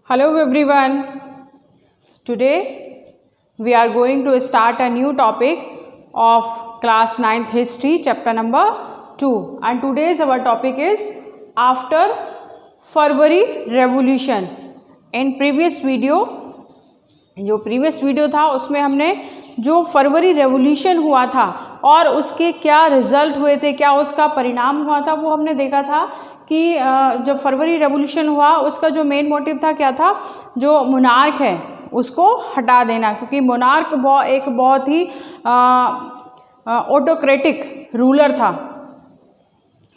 Hello everyone. Today we are going to start a new topic of class 9th history chapter number 2 and today's our topic is after February revolution. In previous video जो previous video था उसमें हमने जो फरवरी revolution हुआ था और उसके क्या रिजल्ट हुए थे, क्या उसका परिणाम हुआ था, वो हमने देखा था कि जब फरवरी रेवोल्यूशन हुआ उसका जो मेन मोटिव था क्या था, जो मोनार्क है उसको हटा देना, क्योंकि मोनार्क एक बहुत ही ऑटोक्रेटिक रूलर था,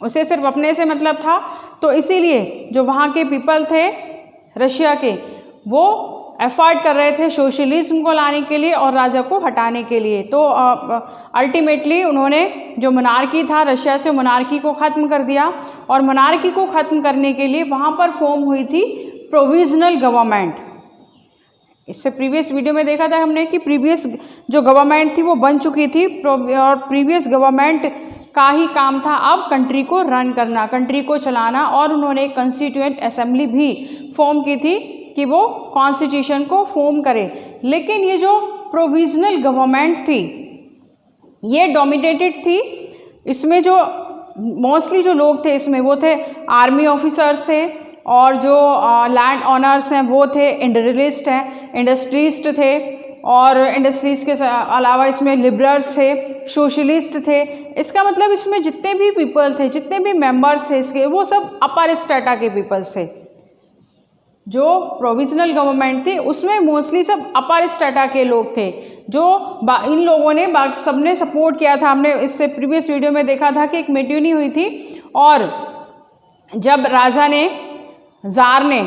उसे सिर्फ अपने से मतलब था। तो इसीलिए जो वहाँ के पीपल थे रशिया के, वो एफर्ट कर रहे थे सोशलिज्म को लाने के लिए और राजा को हटाने के लिए। तो अल्टीमेटली उन्होंने जो मोनार्की था रशिया से मोनार्की को ख़त्म कर दिया और मोनार्की को ख़त्म करने के लिए वहाँ पर फॉर्म हुई थी प्रोविजनल गवर्नमेंट। इससे प्रीवियस वीडियो में देखा था हमने कि प्रीवियस जो गवर्नमेंट थी वो बन चुकी थी और प्रीवियस गवर्नमेंट का ही काम था अब कंट्री को रन करना, कंट्री को चलाना, और उन्होंने एक कॉन्स्टिट्यूएंट असेंबली भी फॉर्म की थी कि वो कॉन्स्टिट्यूशन को फॉर्म करे। लेकिन ये जो प्रोविजनल गवर्नमेंट थी ये डोमिनेटेड थी, इसमें जो मोस्टली जो लोग थे इसमें वो थे आर्मी ऑफिसर्स थे और जो लैंड ऑनर्स हैं वो थे इंडस्ट्रियलिस्ट हैं, इंडस्ट्रीस्ट थे, और इंडस्ट्रीज के अलावा इसमें लिबरल्स थे, सोशलिस्ट थे। इसका मतलब इसमें जितने भी पीपल थे, जितने भी मेंबर्स थे इसके, वो सब अपर स्ट्रेटा के पीपल्स थे। जो प्रोविजनल गवर्नमेंट थी उसमें मोस्टली सब अपर स्ट्रेटा के लोग थे, जो इन लोगों ने सबने सपोर्ट किया था। हमने इससे प्रीवियस वीडियो में देखा था कि एक म्यूटिनी हुई थी और जब राजा ने, जार ने,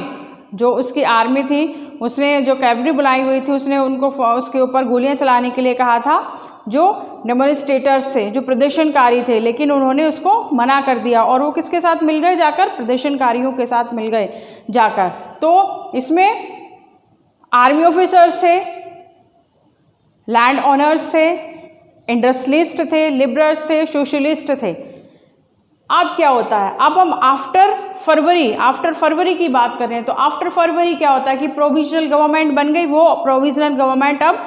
जो उसकी आर्मी थी उसने जो कैवलरी बुलाई हुई थी उसने उनको उसके ऊपर गोलियां चलाने के लिए कहा था, जो डेमोन्स्ट्रेटर्स थे, जो प्रदर्शनकारी थे, लेकिन उन्होंने उसको मना कर दिया और वो किसके साथ मिल गए जाकर, प्रदर्शनकारियों के साथ मिल गए जाकर। तो इसमें आर्मी ऑफिसर्स थे, लैंड ऑनर्स थे, इंडस्ट्रियलिस्ट थे, लिबरल्स थे, सोशलिस्ट थे। अब क्या होता है, अब हम आफ्टर फरवरी की बात कर रहे हैं। तो आफ्टर फरवरी क्या होता है कि प्रोविजनल गवर्नमेंट बन गई। वो प्रोविजनल गवर्नमेंट अब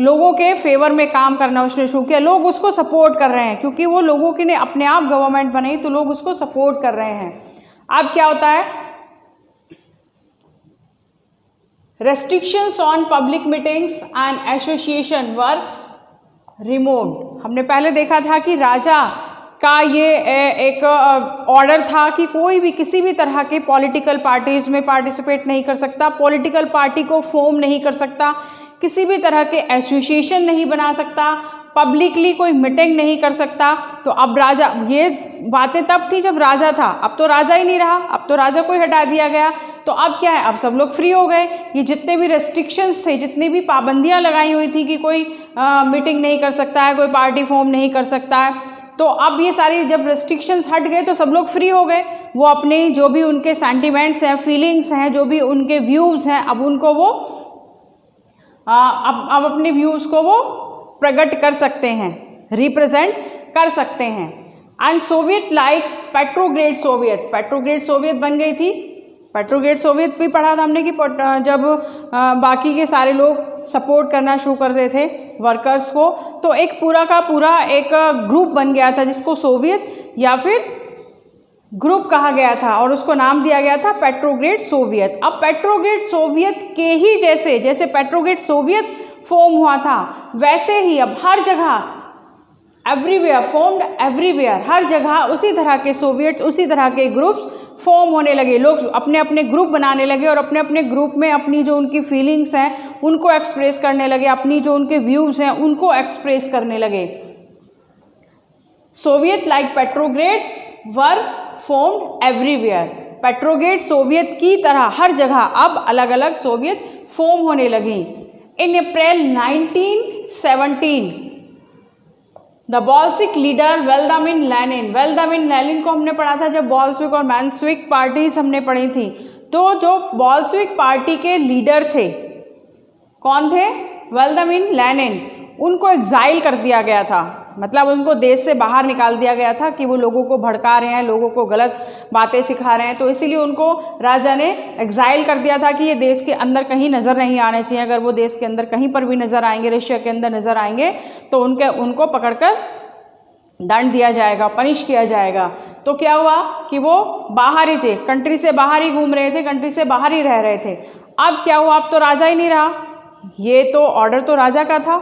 लोगों के फेवर में काम करना उसने शुरू किया, लोग उसको सपोर्ट कर रहे हैं, क्योंकि वो लोगों की ने अपने आप गवर्नमेंट बनाई तो लोग उसको सपोर्ट कर रहे हैं। अब क्या होता है, restrictions on public meetings and association were removed. हमने पहले देखा था कि राजा का ये एक ऑर्डर था कि कोई भी किसी भी तरह के पॉलिटिकल पार्टीज में पार्टिसिपेट नहीं कर सकता, पॉलिटिकल पार्टी को फॉर्म नहीं कर सकता, किसी भी तरह के एसोसिएशन नहीं बना सकता, पब्लिकली कोई मीटिंग नहीं कर सकता। तो अब राजा, ये बातें तब थी जब राजा था, अब तो राजा ही नहीं रहा, अब तो राजा को ही हटा दिया गया। तो अब क्या है, अब सब लोग फ्री हो गए। ये जितने भी रेस्ट्रिक्शंस थे, जितनी भी पाबंदियां लगाई हुई थी कि कोई मीटिंग नहीं कर सकता है, कोई पार्टी फॉर्म नहीं कर सकता है, तो अब ये सारी जब रेस्ट्रिक्शंस हट गए तो सब लोग फ्री हो गए। वो अपने जो भी उनके सेंटिमेंट्स हैं, फीलिंग्स हैं, जो भी उनके व्यूज़ हैं, अब उनको वो अब अपने व्यूज़ को वो प्रकट कर सकते हैं, रिप्रेजेंट कर सकते हैं। एंड सोवियत लाइक पेट्रोग्रेड सोवियत बन गई थी। पेट्रोग्रेड सोवियत भी पढ़ा था हमने कि जब बाकी के सारे लोग सपोर्ट करना शुरू कर रहे थे वर्कर्स को, तो एक पूरा का पूरा एक ग्रुप बन गया था जिसको सोवियत या फिर ग्रुप कहा गया था और उसको नाम दिया गया था पेट्रोग्रेड सोवियत। अब पेट्रोग्रेड सोवियत के ही जैसे पेट्रोग्रेड सोवियत फॉर्म हुआ था वैसे ही अब हर जगह एवरीवेयर फॉर्म्ड एवरीवेयर, हर जगह उसी तरह के सोवियट्स, उसी तरह के ग्रुप्स फॉर्म होने लगे। लोग अपने अपने ग्रुप बनाने लगे और अपने अपने ग्रुप में अपनी जो उनकी फीलिंग्स हैं उनको एक्सप्रेस करने लगे, अपनी जो उनके व्यूज़ हैं उनको एक्सप्रेस करने लगे। Soviet like Petrograd were formed everywhere, Petrograd Soviet की तरह हर जगह अब अलग अलग सोवियत फॉर्म होने लगी। इन अप्रैल 1917 द बॉल्शिक लीडर वेल्दामिन लेनिन को हमने पढ़ा था जब बॉल्शविक और मेंशविक पार्टीज हमने पढ़ी थी। तो जो बॉल्शविक पार्टी के लीडर थे कौन थे, वेल्दामिन लेनिन, उनको एग्जाइल कर दिया गया था। मतलब उनको देश से बाहर निकाल दिया गया था कि वो लोगों को भड़का रहे हैं, लोगों को गलत बातें सिखा रहे हैं। तो इसीलिए उनको राजा ने एग्जाइल कर दिया था कि ये देश के अंदर कहीं नज़र नहीं आने चाहिए। अगर वो देश के अंदर कहीं पर भी नज़र आएंगे, रशिया के अंदर नज़र आएंगे, तो उनको पकड़कर दंड दिया जाएगा, पनिश किया जाएगा। तो क्या हुआ कि वो बाहर ही थे, कंट्री से बाहर ही घूम रहे थे, कंट्री से बाहर ही रह रहे थे। अब क्या हुआ, अब तो राजा ही नहीं रहा। ये तो ऑर्डर तो राजा का था,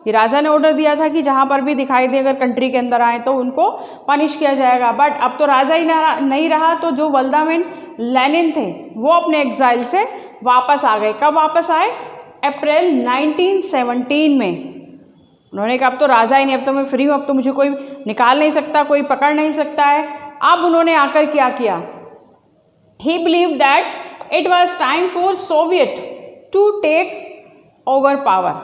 ये राजा ने ऑर्डर दिया था कि जहाँ पर भी दिखाई दे अगर कंट्री के अंदर आए तो उनको पनिश किया जाएगा। बट अब तो राजा ही नहीं रहा। तो जो व्लादिमीर लेनिन थे वो अपने एग्जाइल से वापस आ गए। कब वापस आए? अप्रैल 1917 में। उन्होंने कहा अब तो राजा ही नहीं, अब तो मैं फ्री हूँ, अब तो मुझे कोई निकाल नहीं सकता, कोई पकड़ नहीं सकता है। अब उन्होंने आकर क्या किया? He believe that it was time for Soviet to take over power.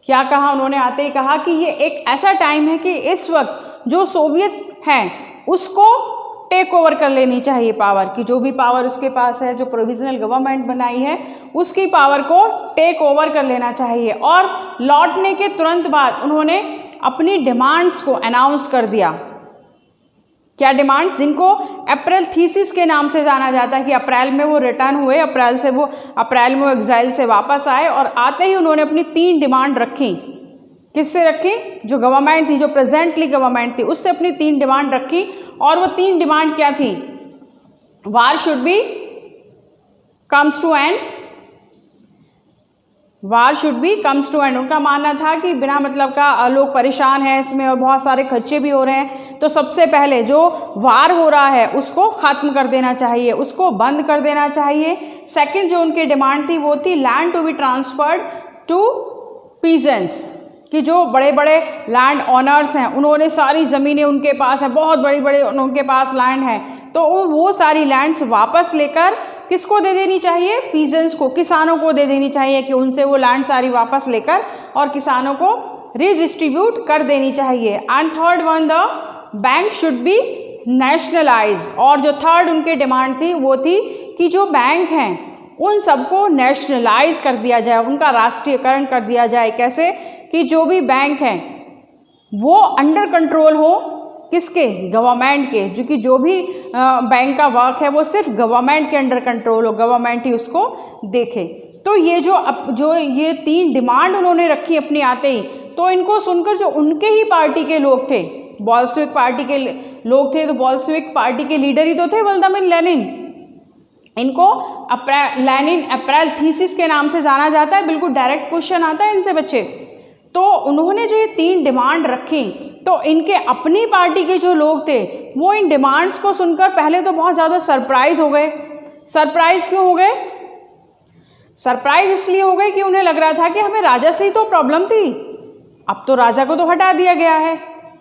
क्या कहा उन्होंने? आते ही कहा कि ये एक ऐसा टाइम है कि इस वक्त जो सोवियत हैं उसको टेक ओवर कर लेनी चाहिए पावर की। जो भी पावर उसके पास है, जो प्रोविजनल गवर्नमेंट बनाई है, उसकी पावर को टेक ओवर कर लेना चाहिए। और लौटने के तुरंत बाद उन्होंने अपनी डिमांड्स को अनाउंस कर दिया। क्या डिमांड्स? जिनको अप्रैल थीसिस के नाम से जाना जाता है कि अप्रैल में वो रिटर्न हुए, अप्रैल में वो एग्जाइल से वापस आए और आते ही उन्होंने अपनी 3 डिमांड रखी। किससे रखी? जो गवर्नमेंट थी, जो प्रेजेंटली गवर्नमेंट थी, उससे अपनी 3 डिमांड रखी। और वो 3 डिमांड क्या थी? War should be comes to end, war should be comes to end. उनका मानना था कि बिना मतलब का लोग परेशान हैं इसमें और बहुत सारे खर्चे भी हो रहे हैं, तो सबसे पहले जो वार हो रहा है उसको ख़त्म कर देना चाहिए, उसको बंद कर देना चाहिए। सेकंड जो उनकी डिमांड थी वो थी land to be transferred to peasants, कि जो बड़े बड़े लैंड ऑनर्स हैं उन्होंने सारी ज़मीनें उनके पास है, बहुत बड़ी बड़ी उनके पास लैंड है, तो वो सारी लैंड्स वापस लेकर किसको दे देनी चाहिए? पीजेंट्स को, किसानों को दे देनी चाहिए कि उनसे वो लैंड सारी वापस लेकर और किसानों को रिडिस्ट्रीब्यूट कर देनी चाहिए। And third one, the bank should be nationalise. और जो थर्ड उनकी डिमांड थी वो थी कि जो बैंक हैं उन सबको नेशनलाइज कर दिया जाए, उनका राष्ट्रीयकरण कर दिया जाए। कैसे? कि जो भी बैंक हैं वो अंडर कंट्रोल हो किसके? गवर्नमेंट के। जो कि जो भी बैंक का वर्क है वो सिर्फ गवर्नमेंट के अंडर कंट्रोल हो, गवर्नमेंट ही उसको देखे। तो ये जो ये 3 डिमांड उन्होंने रखी अपनी आते ही, तो इनको सुनकर जो उनके ही पार्टी के लोग थे, बोल्शेविक पार्टी के लोग थे, तो बोल्शेविक पार्टी के लीडर ही तो थे व्लादिमीर लेनिन। इनको लेनिन अप्रैल थीसिस के नाम से जाना जाता है। बिल्कुल डायरेक्ट क्वेश्चन आता है इनसे बच्चे। तो उन्होंने जो ये 3 डिमांड रखी, तो इनके अपनी पार्टी के जो लोग थे वो इन डिमांड्स को सुनकर पहले तो बहुत ज़्यादा सरप्राइज हो गए। सरप्राइज क्यों हो गए? सरप्राइज इसलिए हो गए कि उन्हें लग रहा था कि हमें राजा से ही तो प्रॉब्लम थी, अब तो राजा को तो हटा दिया गया है।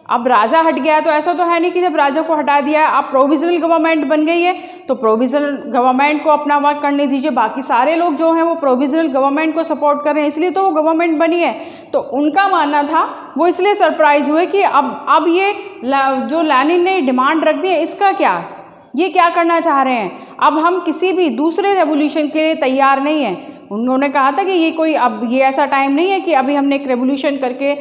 अब राजा हट गया तो ऐसा तो है नहीं कि जब राजा को हटा दिया अब प्रोविजनल गवर्नमेंट बन गई है तो प्रोविजनल गवर्नमेंट को अपना वर्क करने दीजिए। बाकी सारे लोग जो हैं वो प्रोविजनल गवर्नमेंट को सपोर्ट कर रहे हैं, इसलिए तो वो गवर्नमेंट बनी है। तो उनका मानना था, वो इसलिए सरप्राइज हुए कि अब ये जो लेनिन ने डिमांड रख दी है इसका क्या, ये क्या करना चाह रहे हैं। अब हम किसी भी दूसरे रेवोल्यूशन के लिए तैयार नहीं हैं। उन्होंने कहा था कि ये कोई अब ये ऐसा टाइम नहीं है कि अभी हमने एक रेवोल्यूशन करके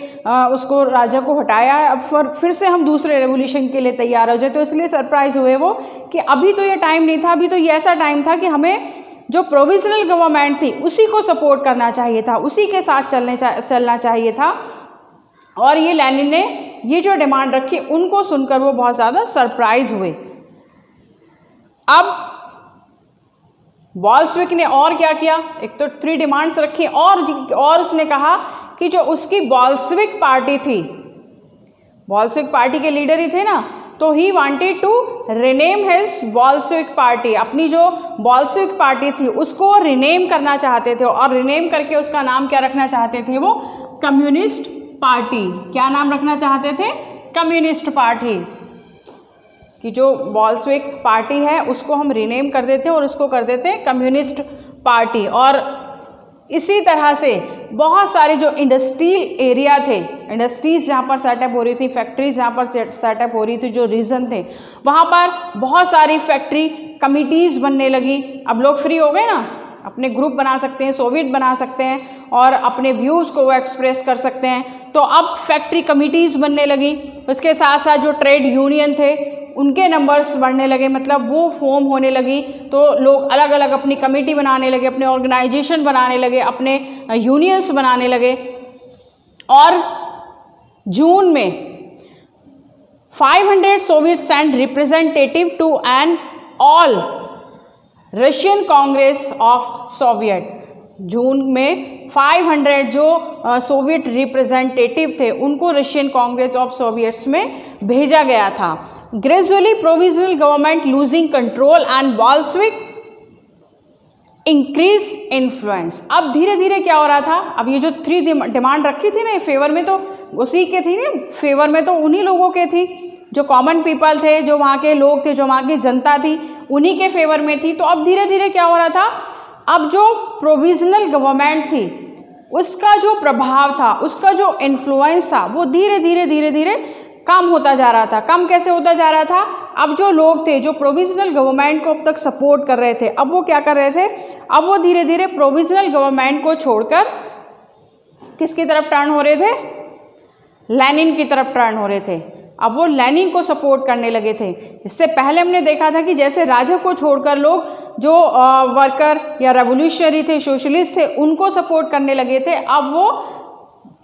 उसको राजा को हटाया है, अब फिर से हम दूसरे रेवोल्यूशन के लिए तैयार हो जाए। तो इसलिए सरप्राइज हुए वो कि अभी तो ये टाइम नहीं था, अभी तो ये ऐसा टाइम था कि हमें जो प्रोविजनल गवर्नमेंट थी उसी को सपोर्ट करना चाहिए था, उसी के साथ चलना चाहिए था। और ये लेनिन ने ये जो डिमांड रखी उनको सुनकर वो बहुत ज़्यादा सरप्राइज हुए। अब बोल्शेविक ने और क्या किया, एक तो 3 डिमांड्स रखी और उसने कहा कि जो उसकी बोल्शेविक पार्टी थी, बोल्शेविक पार्टी के लीडर ही थे ना, तो he wanted to rename his Bolshevik party. अपनी जो बोल्शेविक पार्टी थी उसको रिनेम करना चाहते थे और रिनेम करके उसका नाम क्या रखना चाहते थे, वो कम्युनिस्ट पार्टी। क्या नाम रखना चाहते थे? Communist party. कि जो बोल्शेविक पार्टी है उसको हम रीनेम कर देते हैं और उसको कर देते हैं कम्युनिस्ट पार्टी। और इसी तरह से बहुत सारे जो इंडस्ट्रियल एरिया थे, इंडस्ट्रीज़ जहाँ पर सेटअप हो रही थी, फैक्ट्रीज जहाँ पर सेटअप हो रही थी, जो रीजन थे वहाँ पर बहुत सारी फैक्ट्री कमिटीज़ बनने लगी। अब लोग फ्री हो गए ना, अपने ग्रुप बना सकते हैं, सोवियत बना सकते हैं और अपने व्यूज़ को वो एक्सप्रेस कर सकते हैं। तो अब फैक्ट्री कमिटीज़ बनने लगी, उसके साथ साथ जो ट्रेड यूनियन थे उनके नंबर्स बढ़ने लगे, मतलब वो फॉर्म होने लगी। तो लोग अलग अलग अपनी कमेटी बनाने लगे, अपने ऑर्गेनाइजेशन बनाने लगे, अपने यूनियंस बनाने लगे। और जून में 500 Soviets sent representative to an all Russian Congress of Soviet। जून में 500 जो सोवियत रिप्रेजेंटेटिव थे उनको रशियन कांग्रेस ऑफ सोवियट्स में भेजा गया था। Gradually provisional government losing control and Bolshevik increase influence. अब धीरे धीरे क्या हो रहा था, अब ये जो 3 डिमांड रखी थी ना, फेवर में तो उसी के थी ना, फेवर में तो उन्हीं लोगों के थी, जो कॉमन पीपल थे, जो वहाँ के लोग थे, जो वहाँ की जनता थी, उन्हीं के फेवर में थी। तो अब धीरे धीरे क्या हो रहा था, अब जो प्रोविजनल गवर्नमेंट थी उसका जो प्रभाव था, उसका जो इन्फ्लुएंस था, वो धीरे धीरे कम होता जा रहा था। कम कैसे होता जा रहा था, अब जो लोग थे जो प्रोविजनल गवर्नमेंट को अब तक सपोर्ट कर रहे थे, अब वो क्या कर रहे थे, अब वो धीरे धीरे प्रोविजनल गवर्नमेंट को छोड़कर किसकी तरफ टर्न हो रहे थे, लेनिन की तरफ टर्न हो रहे थे। अब वो लेनिन को सपोर्ट करने लगे थे। इससे पहले हमने देखा था कि जैसे राजा को छोड़कर लोग जो वर्कर या रेवोल्यूशनरी थे, सोशलिस्ट थे, उनको सपोर्ट करने लगे थे। अब वो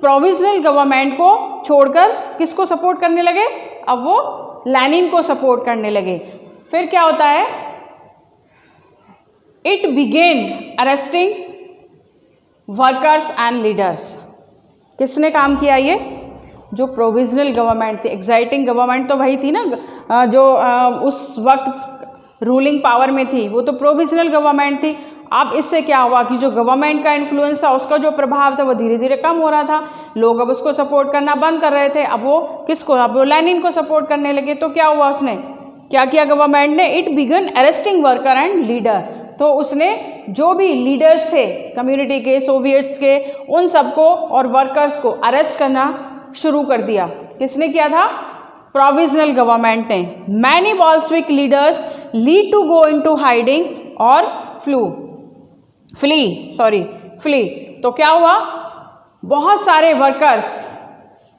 प्रोविजनल गवर्नमेंट को छोड़कर किसको सपोर्ट करने लगे, अब वो लेनिन को सपोर्ट करने लगे। फिर क्या होता है, it began arresting workers and leaders. किसने काम किया, ये जो प्रोविजनल गवर्नमेंट थी। एग्जाइटिंग गवर्नमेंट तो वही थी ना, जो उस वक्त रूलिंग पावर में थी, वो तो प्रोविजनल गवर्नमेंट थी। अब इससे क्या हुआ कि जो गवर्नमेंट का इन्फ्लुएंस था, उसका जो प्रभाव था, वो धीरे धीरे कम हो रहा था। लोग अब उसको सपोर्ट करना बंद कर रहे थे। अब वो किसको, अब वो लेनिन को सपोर्ट करने लगे। तो क्या हुआ, उसने क्या किया गवर्नमेंट ने, it began arresting worker and leader. तो उसने जो भी लीडर्स थे कम्युनिटी के, सोवियट्स के, उन सबको और वर्कर्स को अरेस्ट करना शुरू कर दिया। किसने किया था, प्रोविजनल गवर्नमेंट ने। Many Bolshevik leaders lead to go into hiding और फ्ली। तो क्या हुआ, बहुत सारे वर्कर्स,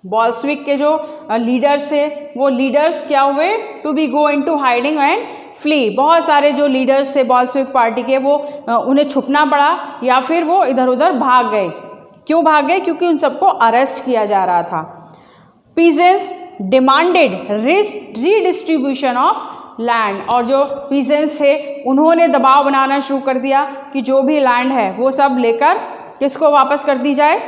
बॉल्शेविक के जो लीडर्स थे, वो लीडर्स क्या हुए, to be go into hiding and flee. बहुत सारे जो लीडर्स थे बॉल्शेविक पार्टी के, वो उन्हें छुपना पड़ा या फिर वो इधर उधर भाग गए। क्यों भाग गए, क्योंकि उन सबको अरेस्ट किया जा रहा था। Peasants demanded redistribution of land. और जो पीजेंट्स थे उन्होंने दबाव बनाना शुरू कर दिया कि जो भी लैंड है वो सब लेकर किसको वापस कर दी जाए,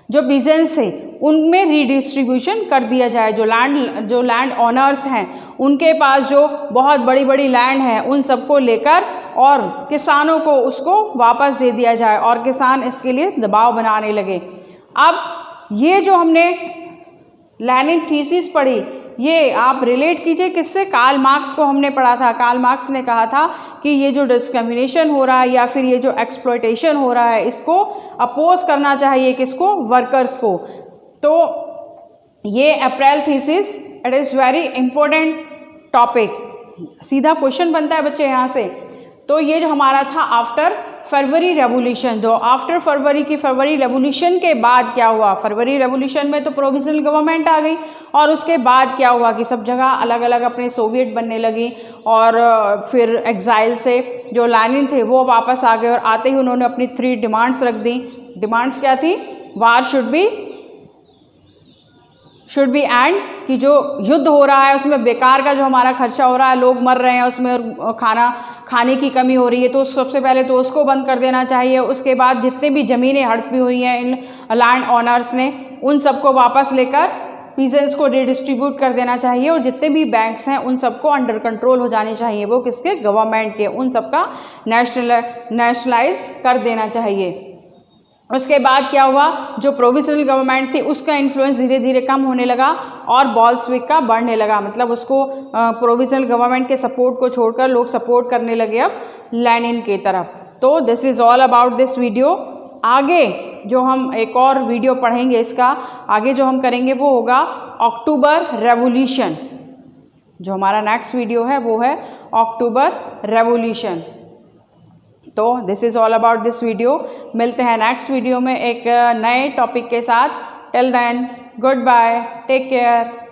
जो पीजेंट्स थे उनमें रीडिस्ट्रीब्यूशन कर दिया जाए। जो लैंड ऑनर्स हैं उनके पास जो बहुत बड़ी बड़ी लैंड है, उन सबको लेकर और किसानों को उसको वापस दे दिया जाए। और किसान इसके लिए दबाव बनाने लगे। अब ये जो हमने लेनिन थीसिस पढ़ी, ये आप रिलेट कीजिए किससे, कार्ल मार्क्स को हमने पढ़ा था। कार्ल मार्क्स ने कहा था कि ये जो डिस्क्रिमिनेशन हो रहा है या फिर ये जो एक्सप्लॉयटेशन हो रहा है, इसको अपोज करना चाहिए किसको, वर्कर्स को। तो ये April thesis, it is very important topic. सीधा क्वेश्चन बनता है बच्चे यहाँ से। तो ये जो हमारा था आफ्टर फरवरी रेवोल्यूशन, जो आफ्टर फरवरी की फरवरी रेवोल्यूशन के बाद क्या हुआ, फरवरी रेवोल्यूशन में तो प्रोविजनल गवर्नमेंट आ गई और उसके बाद क्या हुआ कि सब जगह अलग अलग अपने सोवियत बनने लगी। और फिर एग्जाइल से जो लेनिन थे वो वापस आ गए और आते ही उन्होंने अपनी 3 डिमांड्स रख दी। डिमांड्स क्या थी, वार शुड बी एंड, कि जो युद्ध हो रहा है उसमें बेकार का जो हमारा खर्चा हो रहा है, लोग मर रहे हैं उसमें, खाने की कमी हो रही है, तो सबसे पहले तो उसको बंद कर देना चाहिए। उसके बाद जितने भी ज़मीनें हड़पी हुई हैं इन लैंड ऑनर्स ने, उन सबको वापस लेकर पीजेंट्स को रिडिस्ट्रीब्यूट कर देना चाहिए। और जितने भी बैंक्स हैं उन सबको अंडर कंट्रोल हो जाने चाहिए, वो किसके, गवर्नमेंट के, उन सबका नेशनलाइज कर देना चाहिए। उसके बाद क्या हुआ, जो प्रोविजनल गवर्नमेंट थी उसका इन्फ्लुएंस धीरे धीरे कम होने लगा और बॉल्शेविक का बढ़ने लगा। मतलब उसको प्रोविजनल गवर्नमेंट के सपोर्ट को छोड़कर लोग सपोर्ट करने लगे अब लेनिन की तरफ। तो this is all about this video. आगे जो हम एक और वीडियो पढ़ेंगे, इसका आगे जो हम करेंगे वो होगा अक्टूबर रेवोल्यूशन। जो हमारा नेक्स्ट वीडियो है वो है अक्टूबर रेवोल्यूशन। तो this is all about this video. मिलते हैं नेक्स्ट वीडियो में एक नए टॉपिक के साथ। Till then goodbye, take care.